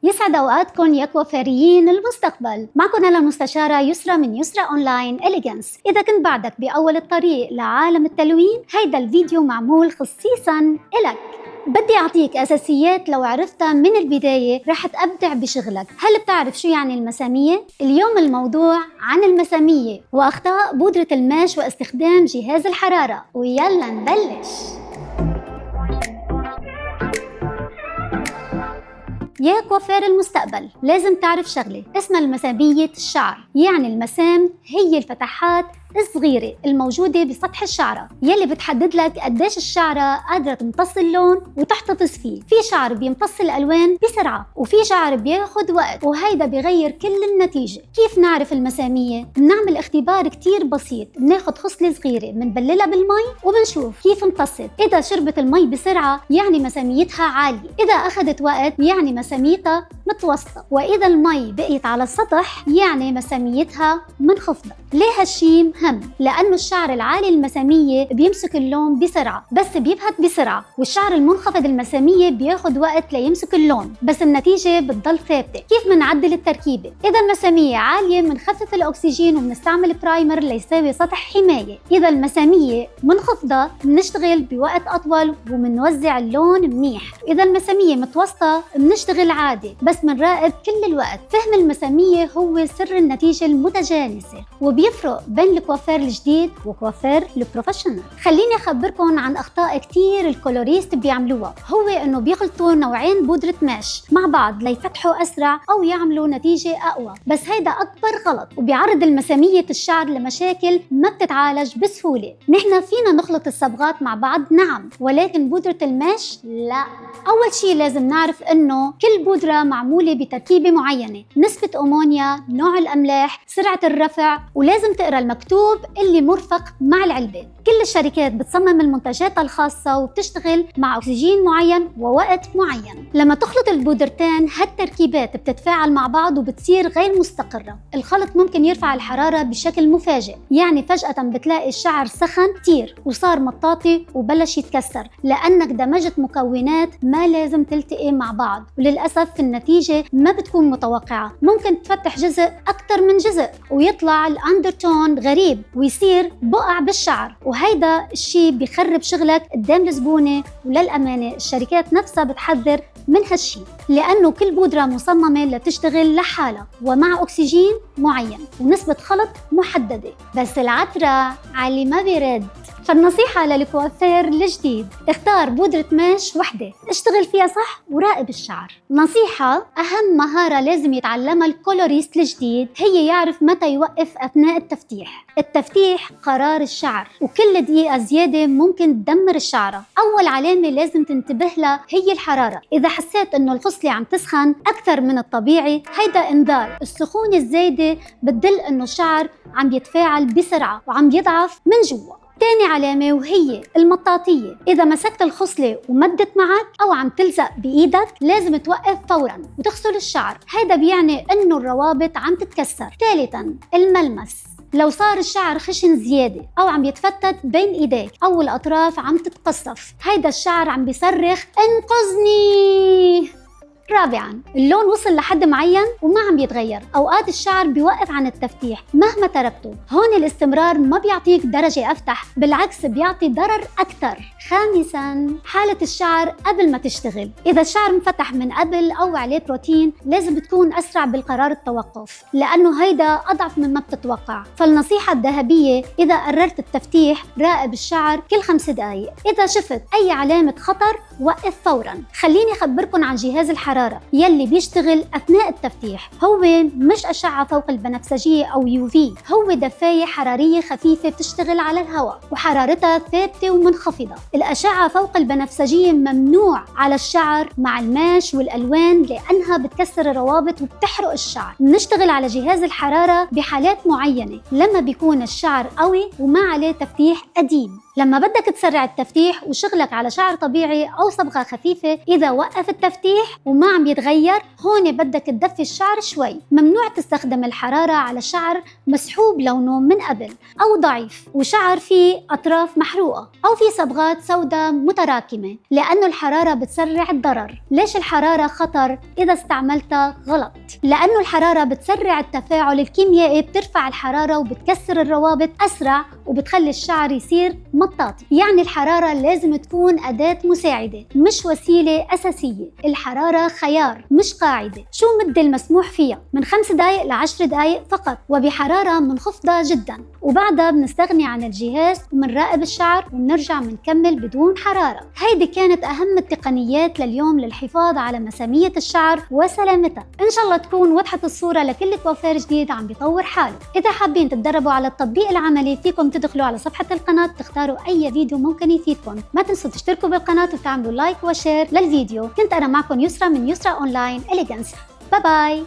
يسعد أوقاتكم يا كوافيريين المستقبل. معكم أنا المستشارة يسرى من يسرى أونلاين إليجانس. إذا كنت بعدك بأول الطريق لعالم التلوين، هيدا الفيديو معمول خصيصاً إلك. بدي أعطيك أساسيات لو عرفتها من البداية رح تبدع بشغلك. هل بتعرف شو يعني المسامية؟ اليوم الموضوع عن المسامية وأخطاء بودرة الماش واستخدام جهاز الحرارة، ويلا نبلش. يا كوافير المستقبل، لازم تعرف شغلة اسمها المسامية الشعر. يعني المسام هي الفتحات الصغيرة الموجودة بسطح الشعرة يلي بتحدد لك قديش الشعرة قادرة تمتص اللون وتحتفظ فيه. في شعر بيمتص الألوان بسرعة وفي شعر بياخد وقت، وهيدا بيغير كل النتيجة. كيف نعرف المسامية؟ بنعمل اختبار كتير بسيط. بناخد خصلة صغيرة بنبللها بالمي وبنشوف كيف امتصت. إذا شربت المي بسرعة يعني مساميتها عالية، إذا أخدت وقت يعني مساميتها متوسطة، وإذا المي بقيت على السطح يعني مساميتها منخفضة. ليه هالشي مهم؟ لأنه الشعر العالي المسامية بيمسك اللون بسرعة بس بيبهت بسرعة، والشعر المنخفض المسامية بياخد وقت ليمسك اللون بس النتيجة بتضل ثابتة. كيف منعدل التركيبة؟ إذا المسامية عالية منخفف الأكسجين وبنستعمل برايمر ليساوي سطح حماية. إذا المسامية منخفضة بنشتغل بوقت أطول وبنوزع اللون منيح. إذا المسامية متوسطة بنشتغل عادي بس منراقب كل الوقت. فهم المسامية هو سر النتيجة المتجانسة، وبيفرق بين الكوافير الجديد وكوافير البروفيشنال. خليني أخبركم عن أخطاء كتير الكولوريست بيعملوها. هو إنه بيخلطوا نوعين بودرة ماش مع بعض ليفتحوا أسرع أو يعملوا نتيجة أقوى، بس هيدا أكبر غلط وبيعرض المسامية الشعر لمشاكل ما بتتعالج بسهولة. نحن فينا نخلط الصبغات مع بعض نعم، ولكن بودرة الماش لا. أول شي لازم نعرف إنه كل بودرة معمولة بتركيبة معينة، نسبة أمونيا، نوع الأملاح، سرعة الرفع، ولازم تقرأ المكتوب اللي مرفق مع العلبة. كل الشركات بتصمم المنتجات الخاصة وبتشتغل مع أكسجين معين ووقت معين. لما تخلط البودرتين هالتركيبات بتتفاعل مع بعض وبتصير غير مستقرة. الخلط ممكن يرفع الحرارة بشكل مفاجئ، يعني فجأة بتلاقي الشعر سخن كتير وصار مطاطي وبلش يتكسر لأنك دمجت مكونات ما لازم تلتقي مع بعض، وللأسف النتيجة ما بتكون متوقعة. ممكن تفتح جزء أكتر من جزء ويطلع الأندرتون غريب ويصير بقع بالشعر، وهيدا الشي بيخرب شغلك قدام الزبونة. وللأمانة الشركات نفسها بتحذر من هالشي لأنه كل بودرة مصممة لتشتغل لحالها ومع أكسجين معين ونسبة خلط محددة، بس العترة علي ما بيرد. فالنصيحة للكوافير الجديد، اختار بودرة ماش وحدة اشتغل فيها صح وراقب الشعر. نصيحة أهم مهارة لازم يتعلمها الكولوريست الجديد هي يعرف متى يوقف أثناء التفتيح. التفتيح قرار الشعر، وكل دقيقة زيادة ممكن تدمر الشعرة. أول علامة لازم تنتبه لها هي الحرارة. إذا حسيت إنه الخصلة عم تسخن أكثر من الطبيعي هيدا إنذار. السخونة الزايدة بتدل إنه الشعر عم يتفاعل بسرعة وعم يضعف من جوا. تاني علامة وهي المطاطية. إذا مسكت الخصلة ومدت معك أو عم تلزق بإيدك لازم توقف فوراً وتغسل الشعر. هذا بيعني إنه الروابط عم تتكسر. ثالثاً الملمس. لو صار الشعر خشن زيادة أو عم يتفتت بين إيديك أو الأطراف عم تتقصف، هيدا الشعر عم بيصرخ انقذني. رابعاً اللون وصل لحد معين وما عم يتغير. أوقات الشعر بيوقف عن التفتيح مهما تركته. هون الاستمرار ما بيعطيك درجة أفتح، بالعكس بيعطي ضرر أكثر. خامساً حالة الشعر قبل ما تشتغل. إذا الشعر انفتح من قبل أو عليه بروتين لازم تكون أسرع بالقرار التوقف لأنه هيدا أضعف مما بتتوقع. فالنصيحة الذهبية إذا قررت التفتيح راقب الشعر كل 5 دقايق. إذا شفت أي علامة خطر وقف فوراً. خليني أخبركم عن جهاز الحرارة يلي بيشتغل أثناء التفتيح. هو مش أشعة فوق البنفسجية أو UV، هو دفاية حرارية خفيفة بتشتغل على الهواء وحرارتها ثابتة ومنخفضة. الأشعة فوق البنفسجية ممنوع على الشعر مع الماش والألوان لأنها بتكسر الروابط وبتحرق الشعر. بنشتغل على جهاز الحرارة بحالات معينة لما بيكون الشعر قوي وما عليه تفتيح قديم. لما بدك تسرع التفتيح وشغلك على شعر طبيعي أو صبغة خفيفة، إذا وقف التفتيح وما وما عم يتغير، هون بدك تدفي الشعر شوي. ممنوع تستخدم الحرارة على شعر مسحوب لونه من قبل أو ضعيف وشعر فيه أطراف محروقة أو في صبغات سوداء متراكمة، لأنه الحرارة بتسرع الضرر. ليش الحرارة خطر إذا استعملتها غلط؟ لأنه الحرارة بتسرع التفاعل الكيميائي، بترفع الحرارة وبتكسر الروابط أسرع وبتخلي الشعر يصير مطاطي. يعني الحرارة لازم تكون أداة مساعدة مش وسيلة أساسية. الحرارة خيار مش قاعدة. شو مدة المسموح فيها؟ من 5 دقايق ل10 دقايق فقط، وبحرارة منخفضة جدا، وبعدها بنستغني عن الجهاز ومنراقب الشعر وبنرجع منكمل بدون حرارة. هيدي كانت أهم التقنيات لليوم للحفاظ على مسامية الشعر وسلامتها. إن شاء الله تكون وضحت الصورة لكل كوافير جديد عم بيطور حاله. إذا حابين تتدربوا على التطبيق العملي فيكم تدخلوا على صفحة القناة تختاروا أي فيديو ممكن يفيدكم. ما تنسوا تشتركوا بالقناة وتعملوا لايك وشير للفيديو. كنت أنا معكم يسرا من يسرا أونلاين إليجانس. باي باي.